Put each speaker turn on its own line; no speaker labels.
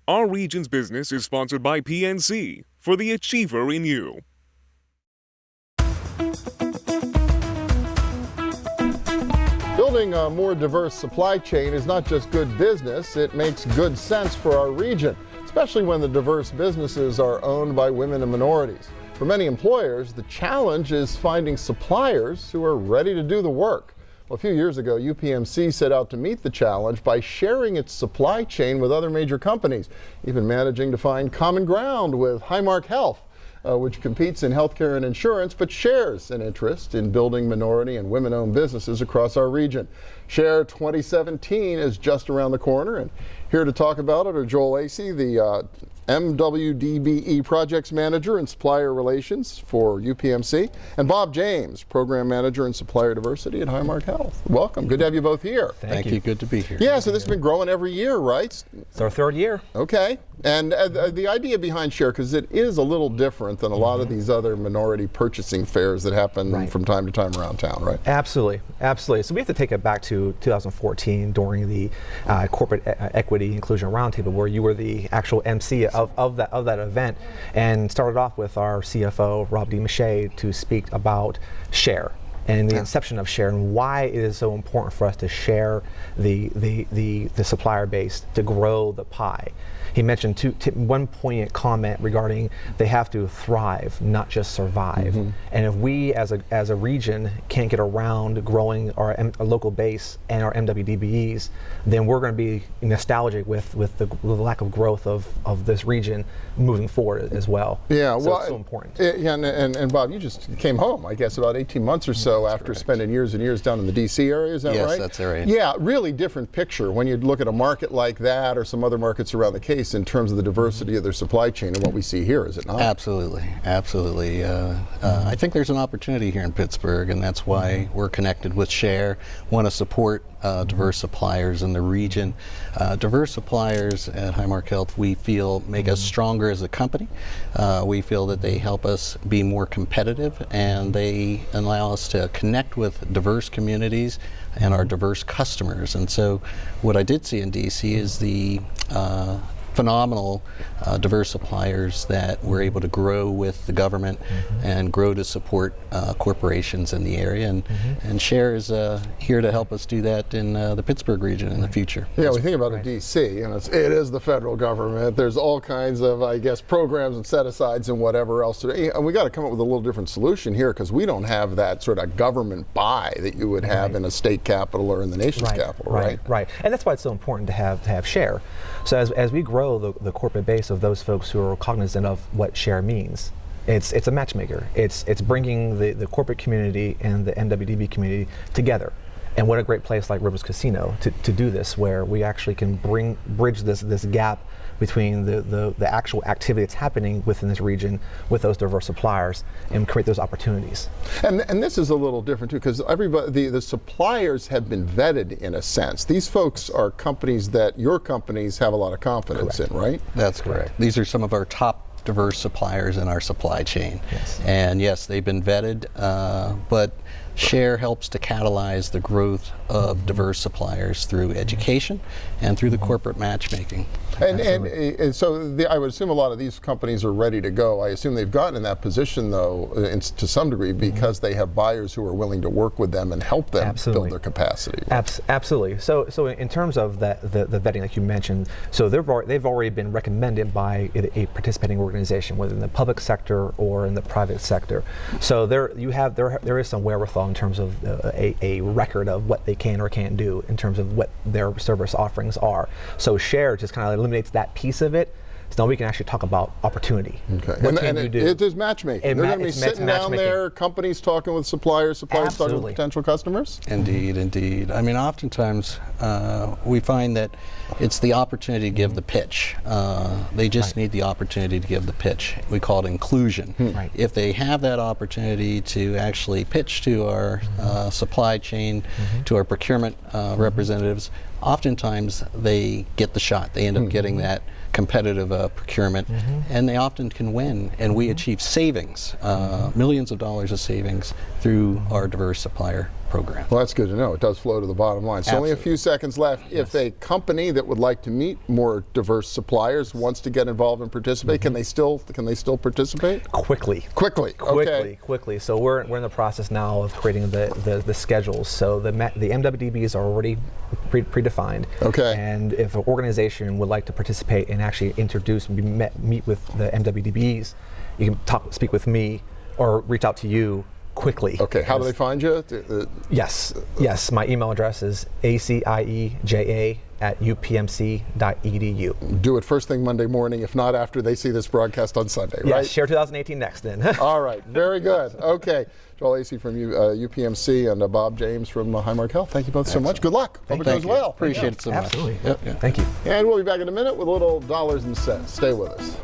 Our region's business is sponsored by PNC for the achiever in you.
Building a more diverse supply chain is not just good business, it makes good sense for our region, especially when the diverse businesses are owned by women and minorities. For many employers, the challenge is finding suppliers who are ready to do the work. Well, a few years ago, UPMC set out to meet the challenge by sharing its supply chain with other major companies, even managing to find common ground with Highmark Health, which competes in healthcare and insurance, but shares an interest in building minority and women-owned businesses across our region. Share 2017 is just around the corner, and here to talk about it are Joel Acie, the MWBDE Projects Manager and Supplier Relations for UPMC, and Bob James, Program Manager and Supplier Diversity at Highmark Health. Welcome. Good to have you both here.
Thank you. Good to be here.
Yeah, so this has been growing every year, right?
It's our third year.
Okay. And the idea behind Share, because it is a little different than a lot of these other minority purchasing fairs that happen from time to time around town, right?
Absolutely. Absolutely. So we have to take it back to 2014 during the Corporate Equity Inclusion Roundtable, where you were the actual MC of that event, and started off with our CFO, Rob DeMache, to speak about Share and the inception of Share and why it is so important for us to share the supplier base to grow the pie. He mentioned one poignant comment regarding they have to thrive, not just survive. And if we as a region can't get around growing our local base and our MWBDEs, then we're going to be nostalgic with the lack of growth of this region moving forward as well.
Yeah,
so
well,
it's so important.
And Bob, you just came home, I guess, about 18 months or so after spending years and years down in the DC area, is that right?
Yes, that's right.
Yeah, really different picture when you look at a market like that or some other markets around the case in terms of the diversity of their supply chain and what we see here, is it not?
Absolutely, absolutely. I think there's an opportunity here in Pittsburgh, and that's why we're connected with Share, want to support diverse suppliers in the region. Diverse suppliers at Highmark Health, we feel, make us stronger as a company. We feel that they help us be more competitive, and they allow us to connect with diverse communities and our diverse customers. And so what I did see in DC is the phenomenal diverse suppliers that were able to grow with the government and grow to support corporations in the area, and Share is here to help us do that in the Pittsburgh region in the future.
Yeah, we think about it DC, and it is the federal government. There's all kinds of, I guess, programs and set-asides and whatever else today, and we got to come up with a little different solution here, because we don't have that sort of government buy that you would have in a state capital or in the nation's capital, right?
Right, and that's why it's so important to have Share. So as we grow the corporate base of those folks who are cognizant of what Share means, it's a matchmaker. It's bringing the corporate community and the MWBDE community together. And what a great place like Rivers Casino to do this, where we actually can bridge this gap between the actual activity that's happening within this region with those diverse suppliers and create those opportunities.
And this is a little different too, because everybody, the suppliers have been vetted in a sense. These folks are companies that your companies have a lot of confidence in, right?
That's correct. These are some of our top diverse suppliers in our supply chain.
Yes.
And yes, they've been vetted, but Share helps to catalyze the growth of diverse suppliers through education and through the corporate matchmaking.
And so I would assume a lot of these companies are ready to go. I assume they've gotten in that position, though, to some degree, because they have buyers who are willing to work with them and help them build their capacity. Right?
Absolutely. So in terms of the vetting, like you mentioned, so they've already been recommended by a participating organization, whether in the public sector or in the private sector. So there is some wherewithal in terms of a record of what they can or can't do in terms of what their service offerings are. So Share just kind of eliminates that piece of it. So now we can actually talk about opportunity.
Okay.
What can you do?
It is matchmaking. They're going to be sitting down there, companies talking with suppliers talking with potential customers?
Indeed, indeed. I mean, oftentimes we find that it's the opportunity to give the pitch. They just need the opportunity to give the pitch. We call it inclusion. If they have that opportunity to actually pitch to our supply chain, to our procurement representatives, oftentimes they get the shot. They end up getting that competitive procurement, and they often can win, and we achieve savings, millions of dollars of savings through our diverse supplier program.
Well, that's good to know. It does flow to the bottom line. So only a few seconds left. If a company that would like to meet more diverse suppliers wants to get involved and participate, can they still participate?
Quickly.
Quickly.
So we're in the process now of creating the schedules. So the MWBDEs are already predefined.
Okay.
And if an organization would like to participate and actually meet with the MWBDEs, you can speak with me or reach out to you quickly.
Okay, how do they find you?
Yes, my email address is acieja@upmc.edu.
Do it first thing Monday morning, if not after they see this broadcast on Sunday, right?
Yes, share 2018 next then.
All right, very good. Okay, Joel Acie from UPMC and Bob James from Highmark Health. Thank you both so much. Good luck. Hope it goes well.
Appreciate it so much.
Absolutely.
Yep.
Thank you.
And we'll be back in a minute with a little dollars and cents. Stay with us.